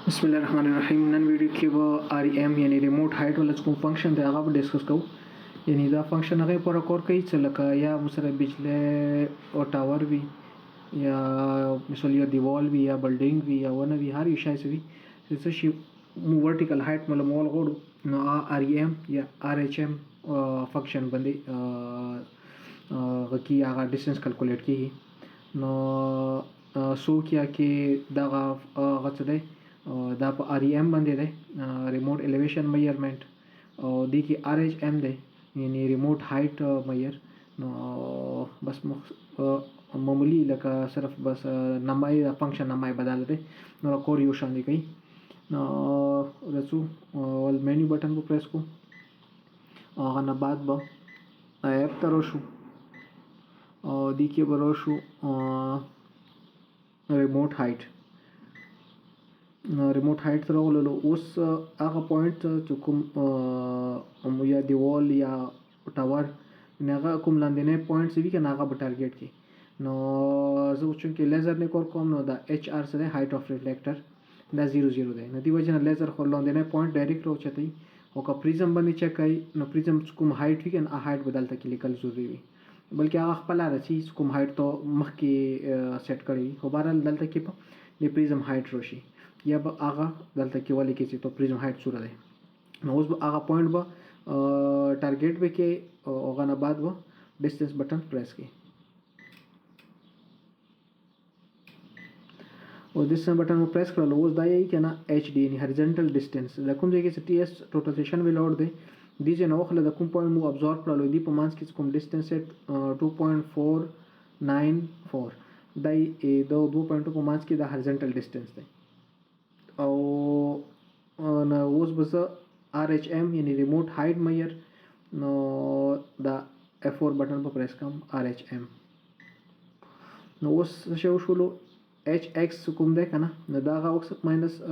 बिस्मिल्लाहिर्रहमानिर्रहीम। नन वीडियो کې به آر ایم یعنی ریموټ هایټ ول کوم فنکشن دی هغه به ډیسکس کوو. یعنی دا فنکشن هغه پر کار کوي چې لکه یا مثلا بجلی او ټاور وي یا مثلا یا دیوال وي یا بلډینګ وي یا ونه وي هر یو شی وي چې شي مو ورټیکل هایټ مول غوړو نو آر ایم یا آر ایچ ایم فنکشن باندې غکی هغه ډیسټنس کیلکولیټ کیږي. نو سوکیا کې دغه غڅ دی دا په آر ایم باندې دی ریموټ الیویشن میجرمنټ او دی کې آر ایچ ایم دی یعنی ریموټ هایټ میجر. نو بس معمولی لکه صرف بس نمای فنکشن نمای بدل دی نو کور یو شان دی کوي. نو رسو ول مینیو بٹن کو پریس کو هغه نه بعد به ایپ ته راشو او دی کې به راشو ریموټ هایټ ته راغلو. اوس هغه پوینټ چې کوم یا دیوال یا ټاور هغه کوم لاندنی پوینټس وي کنه هغه به ټارګټ کړي. نو زه چونکې لیزر نه کار کوم نو دا ایچ آر سره هایټ اف ریفلیکټر دا 0 0 دی. نو دی وجه نه لیزر خو لاندنی پوینټ ډایرکټ راوچتای او که پریزم باندې چک کوي نو پریزم کوم هایټ وي کنه هایټ بدلته کې لیکل ضروري وي بلکې هغه خپل راځي کوم هایټ ته مخکې سیټ کړی خو بهرحال دلته کې په د پریزم هایټ راشي یا به هغه دلته کې ولې کې چې تو پریزم هایټ څوره دی. نو اوس به هغه پوینټ به ټارګټ به کې هغه نه بعد به ډیسټنس بٹن پریس کړي او ډیسټنس بٹن مو پریس کړل. اوس دا یې کنه ایچ ډی یعنی هوريزونټل ډیسټنس د کوم ځای کې چې ټی ایس ټوټل سیشن ویلوډ دی دی چې نو خله د کوم پوینټ مو ابزورب کړل دی په مانس کې کوم ډیسټنس 2.494 دای د 2 پوینټو په مانس کې د هوريزونټل ډیسټنس دی. او نو اوس به زه آر ایچ ایم یعنی ریموټ هایټ میجر نو دا F4 بٹن په پریس کوم آر ایچ ایم. نو اوس څه وشولو ایچ ایکس کوم دی کنه نو دا هغه اوس ماینس 0.000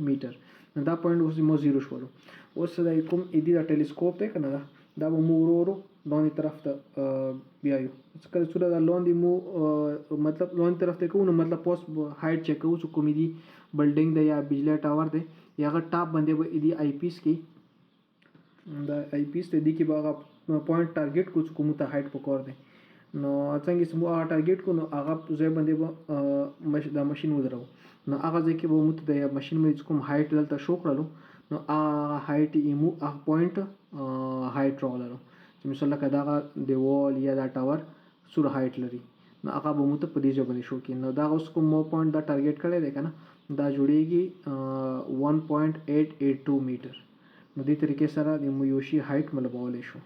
میټر نو دا پوینټ اوس مو 0 شولو. اوس دا کوم ایدی دا ټیلیسکوپ دی کنه دا به مو ورو لاندې طرف ته بیایو کله چې دا لاندې مو مطلب لاندې طرف ته کوو نو مطلب پوس هایټ چک کوو چې کوم دی بلډینګ دی یا بجلی ټاور دی یا هغه ټاپ باندې به دی آی پیس کې دا آی پیس ته دی کې به هغه پوینټ ټارګټ کو چې کوم ته هایټ پکور دی. نو څنګه چې مو هغه ټارګټ کو نو هغه ځای باندې به دا ماشين ودرو نو هغه ځای کې به مو ته د ماشين مې کوم هایټ دلته شو کړلو نو هغه هایټ یې مو هغه پوینټ هایټ راغلو چې مثلا کدا دیوال یا دا ټاور سور هایټ لري نو هغه به مو ته په دې ځای باندې شو کې. نو دا اوس کوم پوینټ دا ټارګټ کړی دی کنه دا جوړیږي 1.882 میټر. نو دې طریقې سره د مو یوشي هایټ ملبولې شو.